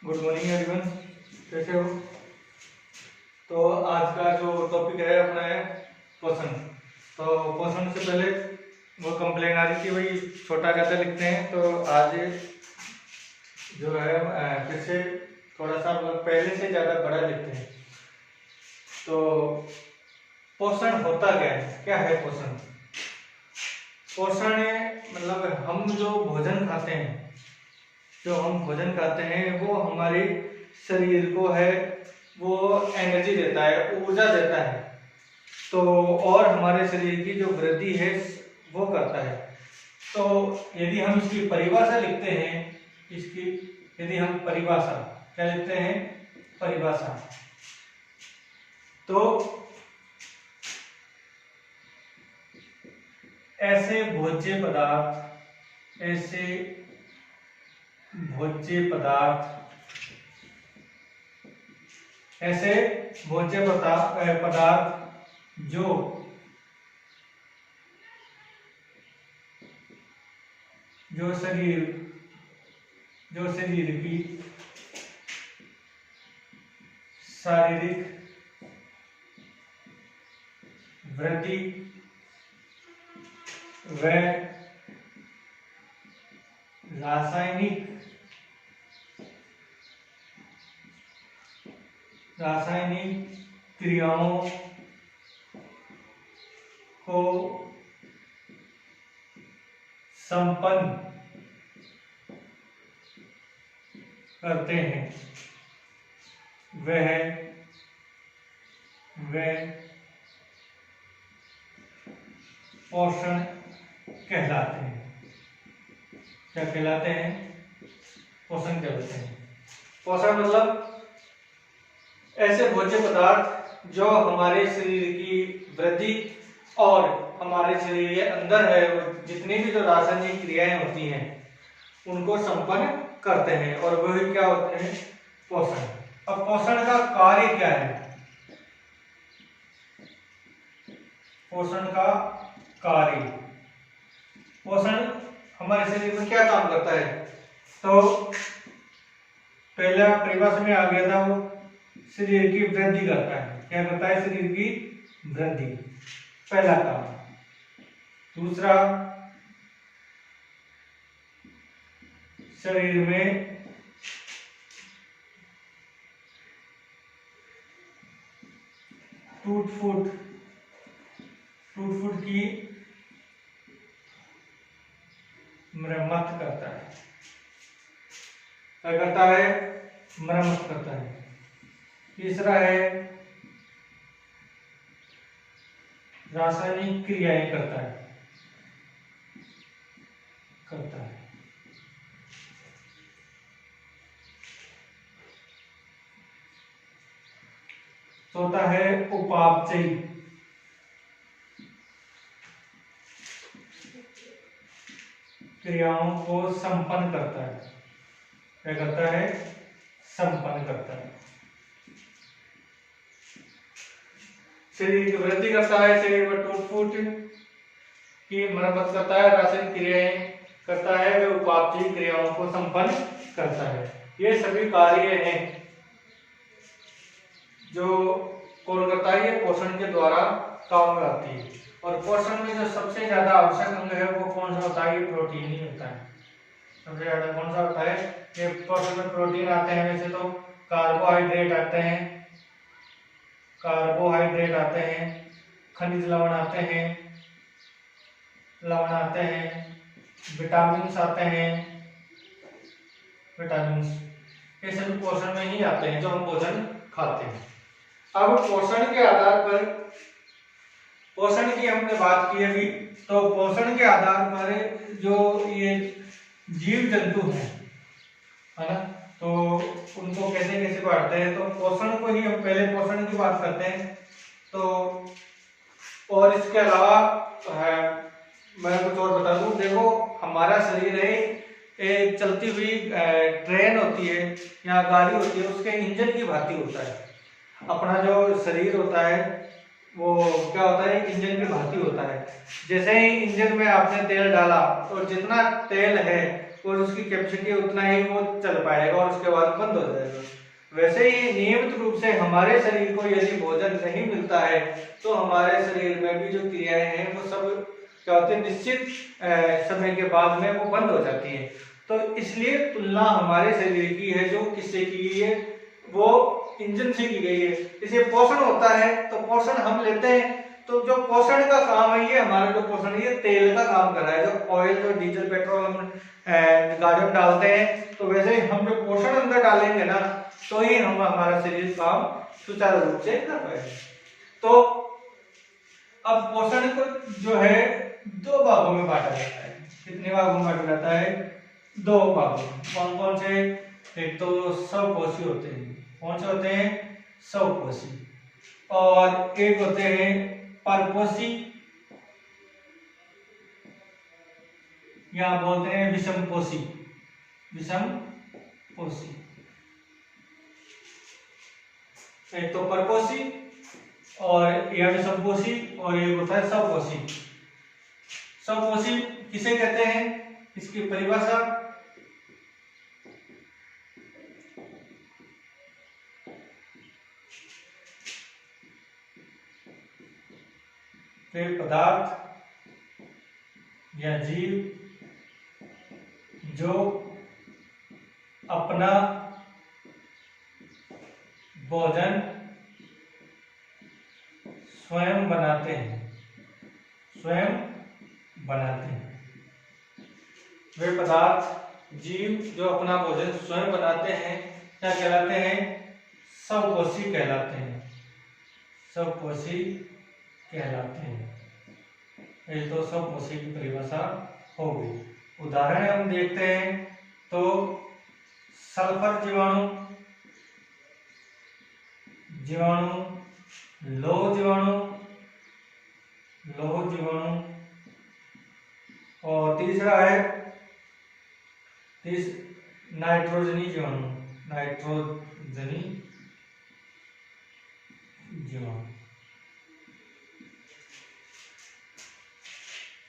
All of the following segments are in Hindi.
गुड मॉर्निंग एवरीवन, कैसे हो? तो आज का जो टॉपिक है अपना है पोषण। तो पोषण से पहले वो कंप्लेन आ रही थी भाई छोटा ज़्यादा लिखते हैं, तो आज जो है फिर से थोड़ा सा पहले से ज़्यादा बड़ा लिखते हैं। तो पोषण होता क्या है पोषण? पोषण मतलब हम जो भोजन खाते हैं, वो हमारे शरीर को है वो एनर्जी देता है, ऊर्जा देता है। तो और हमारे शरीर की जो वृद्धि है वो करता है। तो यदि हम इसकी परिभाषा लिखते हैं, यदि हम परिभाषा क्या लिखते हैं, परिभाषा, तो ऐसे भोज्य पदार्थ जो शरीर की शारीरिक वृद्धि व रासायनिक क्रियाओं को संपन्न करते हैं, वह पोषण कहलाते हैं। क्या कहलाते हैं? पोषण कहलाते हैं। पोषण मतलब ऐसे भोज्य पदार्थ जो हमारे शरीर की वृद्धि और हमारे शरीर के अंदर है जितनी भी जो रासायनिक क्रियाएं होती हैं उनको संपन्न करते हैं, और वही क्या होते हैं? पोषण। अब पोषण का कार्य क्या है? पोषण का कार्य, पोषण हमारे शरीर में क्या काम करता है? तो पहला परिभाषा में आ गया था, वो शरीर की वृद्धि करता है। क्या करता है? शरीर की वृद्धि, पहला काम। दूसरा, शरीर में टूट फूट की मरम्मत करता है। क्या करता है? मरम्मत करता है। तीसरा है रासायनिक क्रियाएं करता है। चौथा है उपापचयी क्रियाओं को संपन्न करता है। क्या करता है? संपन्न करता है। शरीर की वृद्धि करता है, शरीर में टूट फूट की मरम्मत करता है, रासायनिक क्रियाएं करता है, वे उपापचयी क्रियाओं को संपन्न करता है। ये सभी कार्य हैं जो कौन करता है? ये पोषण के द्वारा काम में आती है। और पोषण में जो सबसे ज्यादा आवश्यक अंग है वो कौन सा होता है? ये प्रोटीन ही होता है। सबसे ज्यादा कौन सा होता है? ये पोषण में प्रोटीन आते हैं। वैसे तो कार्बोहाइड्रेट आते हैं, खनिज लवण आते हैं, विटामिन आते हैं। ये सभी पोषण में ही आते हैं जो हम भोजन खाते हैं। अब पोषण के आधार पर, पोषण की हमने बात की अभी, तो पोषण के आधार पर जो ये जीव जंतु हैं, है ना, तो उनको कैसे बांटते हैं? तो पोषण को ही हम पहले पोषण की बात करते हैं। तो और इसके अलावा मैं कुछ और बता दूं। देखो, हमारा शरीर है एक चलती हुई ट्रेन होती है या गाड़ी होती है, उसके इंजन की भांति होता है। अपना जो शरीर होता है वो क्या होता है? इंजन की भांति होता है। जैसे ही इंजन में आपने तेल डाला तो जितना तेल है और उसकी कैपेसिटी उतना ही वो चल पाएगा और उसके बाद बंद हो जाएगा। वैसे ही नियमित रूप से हमारे शरीर को यदि भोजन नहीं मिलता है तो हमारे शरीर में भी जो क्रियाएं हैं वो सब क्या होती है, निश्चित समय के बाद में वो बंद हो जाती हैं। तो इसलिए तुलना हमारे शरीर की है जो किससे की गई है, वो इंजन से की गई है। इसे पोषण होता है तो पोषण हम लेते हैं, तो जो पोषण का काम है ये हमारा जो पोषण है ये तेल का काम कर रहा है। जो ऑयल जो डीजल पेट्रोल हम गाड़ियों में डालते हैं, तो वैसे ही हम जो पोषण अंदर डालेंगे ना तो ही हम हमारा शरीर काम सुचारू रूप से कर पाएगा। तो अब पोषण को जो है दो भागों में बांटा जाता है। कितने भागों में बांटा जाता है? दो भागों में। कौन कौन से? एक तो स्वपोषी होते हैं। कौन से होते हैं? स्वपोषी। और एक होते हैं परपोषी, या बोलते हैं विषमपोषी। विषमपोषी, एक तो परपोषी और या विषमपोषी, और एक होता है स्वपोषी। स्वपोषी किसे कहते हैं? इसकी परिभाषा वे पदार्थ या जीव जो अपना भोजन स्वयं बनाते हैं। स्वयं बनाते हैं। वे पदार्थ जीव जो अपना भोजन स्वयं बनाते हैं क्या कहलाते हैं? स्वपोषी कहलाते हैं। स्वपोषी कहलाते हैं। ये तो स्वपोषी की परिभाषा हो गई। उदाहरण हम देखते हैं तो सल्फर जीवाणु, लौह जीवाणु, और तीसरा है नाइट्रोजनी जीवाणु।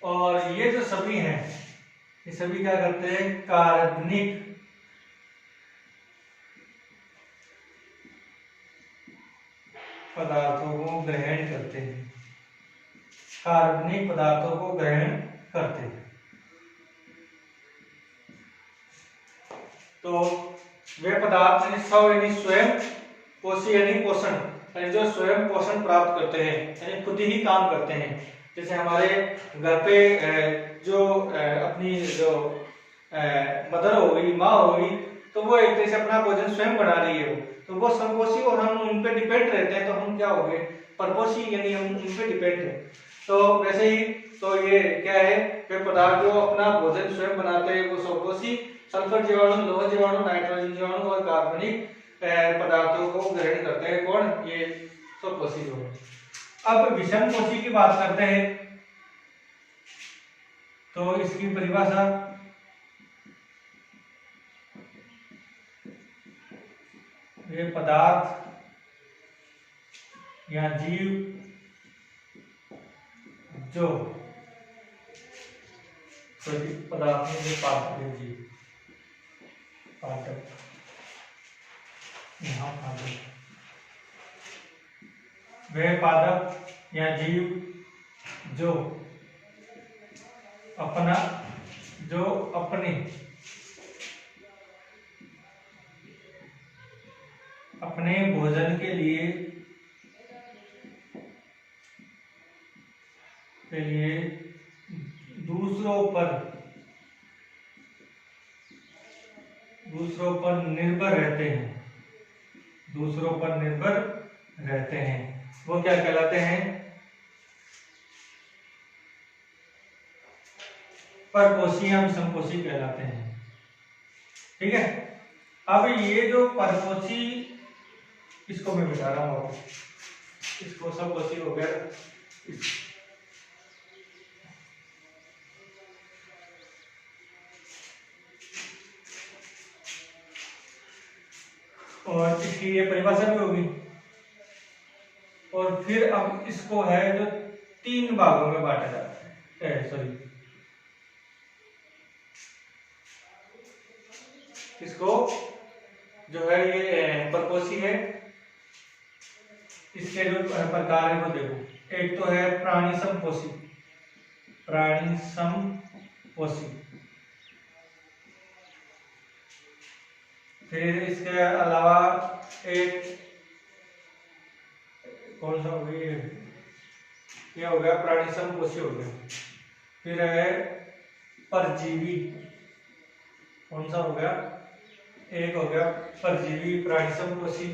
और ये जो सभी हैं, ये सभी क्या करते हैं? कार्बनिक पदार्थों को ग्रहण करते हैं। कार्बनिक पदार्थों को ग्रहण करते हैं। तो वे पदार्थ स्वयं पोषी यानी पोषण, यानी जो स्वयं पोषण प्राप्त करते हैं, यानी खुद ही काम करते हैं। जैसे हमारे घर पे जो अपनी जो मदर हो गई, माँ हो गई, तो वो एक तरह से अपना भोजन स्वयं बना रही है, तो वो संपोषी और हम उन पे डिपेंड रहते हैं, तो हम क्या हो गए? परपोषी, यानी हम उन पे डिपेंड है। तो वैसे ही तो ये क्या है? वे पदार्थ जो अपना भोजन स्वयं बनाते हैं वो स्वपोषी, सल्फर जीवाणु, लोह जीवाणु, नाइट्रोजन जीवाणु और कार्बनिक पदार्थों को ग्रहण करते हैं। कौन? ये स्वपोषी जीवाणु। अब विषमपोषी की बात करते हैं तो इसकी परिभाषा वे पदार्थ या जीव जो पदार्थ में जो पादप जीव, पादप, यहाँ पादप, वे पादप या जीव जो अपने भोजन के लिए दूसरों पर निर्भर रहते हैं, वो क्या कहलाते हैं? परपोषी या विषमपोषी कहलाते हैं। ठीक है। अब ये जो परपोषी, इसको मैं मिटा रहा हूँ, इसको स्वपोषी हो गया। और इसकी ये परिभाषा भी होगी। और फिर अब इसको है जो 3 भागों में बांटा जाता है, इसको जो है ये परपोषी है। इसके जो प्रकार है वो देखो, एक तो है प्राणी समपोषी, प्राणी समपोषी। फिर इसके अलावा एक कौन सा हो गया, ये हो गया प्राणी समपोषी हो गया। फिर है परजीवी, कौन सा हो गया, एक हो गया परजीवी प्राणी समपोषी,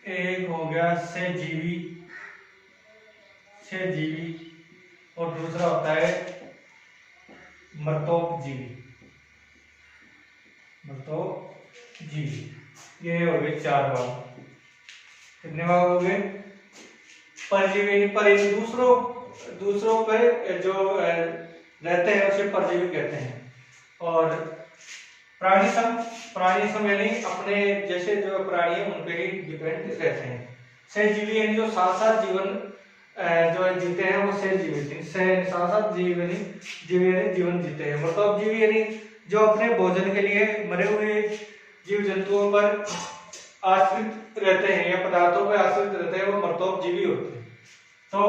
एक हो गया सहजीवी, सहजीवी, और दूसरा होता है मृतोपजीवी, मृतोपजीवी। ये हो गए 4 भाग। कितने भाग हो गए? परजीवी, पर दूसरों पर जो रहते हैं उसे परजीवी कहते हैं। और प्राणी सम यानी अपने जैसे जो प्राणी है उन पे ही डिपेंड रहते हैं। सहजीवी यानी जो साथ साथ जीवन जो जीते हैं वो सहजीवी, साथ साथ जीवन जीते हैं। मृतोपजीवी यानी जो अपने भोजन के लिए मरे हुए जीव जंतुओं पर आश्रित रहते हैं या पदार्थों पर आश्रित रहते हैं, वो मृतोपजीवी होते हैं। तो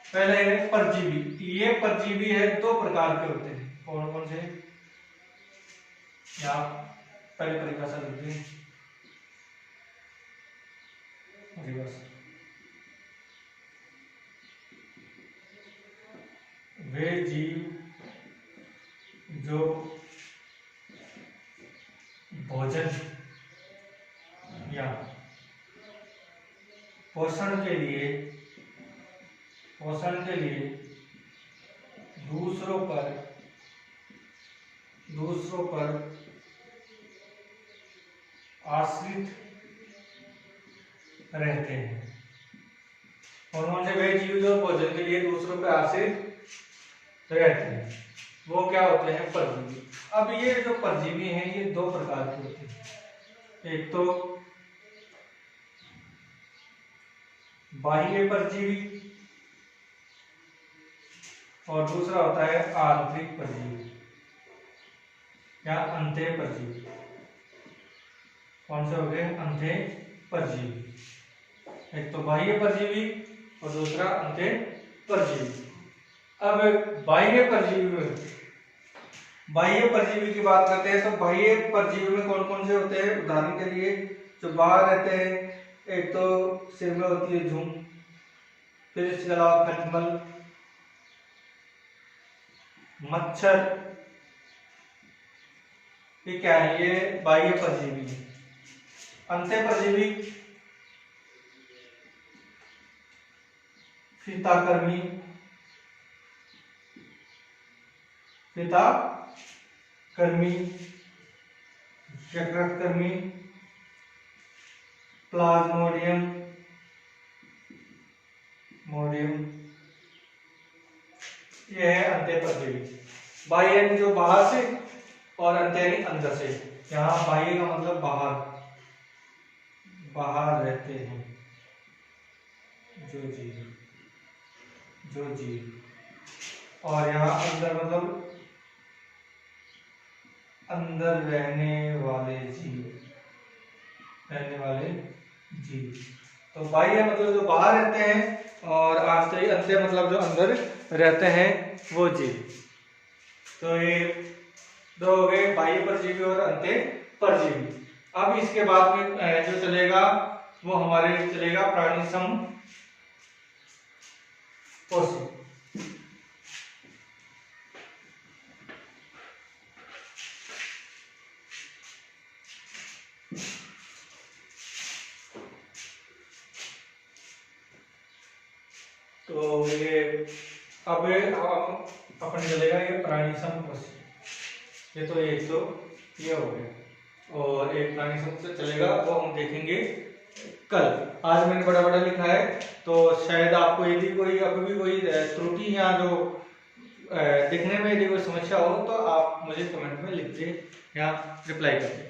पहले है परजीवी। ये परजीवी है 2 प्रकार के होते हैं। कौन कौन से? या पहले परिभाषा लिखते हैं, वे जीव जो भोजन या पोषण के लिए दूसरों पर आश्रित रहते हैं। और उनसे वे जीव जो भोजन के लिए दूसरों पर आश्रित रहते हैं वो क्या होते हैं? परजीवी। अब ये जो परजीवी हैं ये 2 प्रकार के होते हैं। एक तो बाह्य परजीवी और दूसरा होता है आंतरिक परजीवी या अंतः परजीवी। कौन से हो गए? अंतः परजीवी। एक तो बाह्य परजीवी और दूसरा अंतः परजीवी। अब बाह्य परजीवी की बात करते हैं तो बाह्य परजीवी में कौन कौन से होते हैं? उदाहरण के लिए जो बाहर रहते हैं, एक तो सिर में होती है जूं, फिर इसके अलावा खटमल, मच्छर, ये क्या है? ये बाह्य परजीवी है। अंतः परजीवी फीताकृमि, यकृतकृमि, प्लाज्मोडियम, ये है अंतः परजीवी। बाह्य यानी जो बाहर से और अंतः यानी अंदर से। यहाँ बाह्य का मतलब बाहर रहते हैं जो जीव, और यहाँ अंदर मतलब अंदर रहने वाले जीव। तो बाह्य मतलब जो बाहर रहते हैं और अंतः मतलब जो अंदर रहते हैं वो जीव। तो ये 2 हो गए, बाह्य परजीवी और अंतः परजीवी। अब इसके बाद में जो चलेगा वो हमारे चलेगा प्राणी समपोषी। तो ये अब अपन चलेगा ये प्राणी समपोषी। ये तो एक तो ये हो गया, और एक प्राणी समपोषी चलेगा वो हम देखेंगे कल। आज मैंने बड़ा बड़ा लिखा है, तो शायद आपको यदि कोई अभी कोई त्रुटि या जो दिखने में यदि कोई समस्या हो तो आप मुझे कमेंट में लिखते या रिप्लाई करते।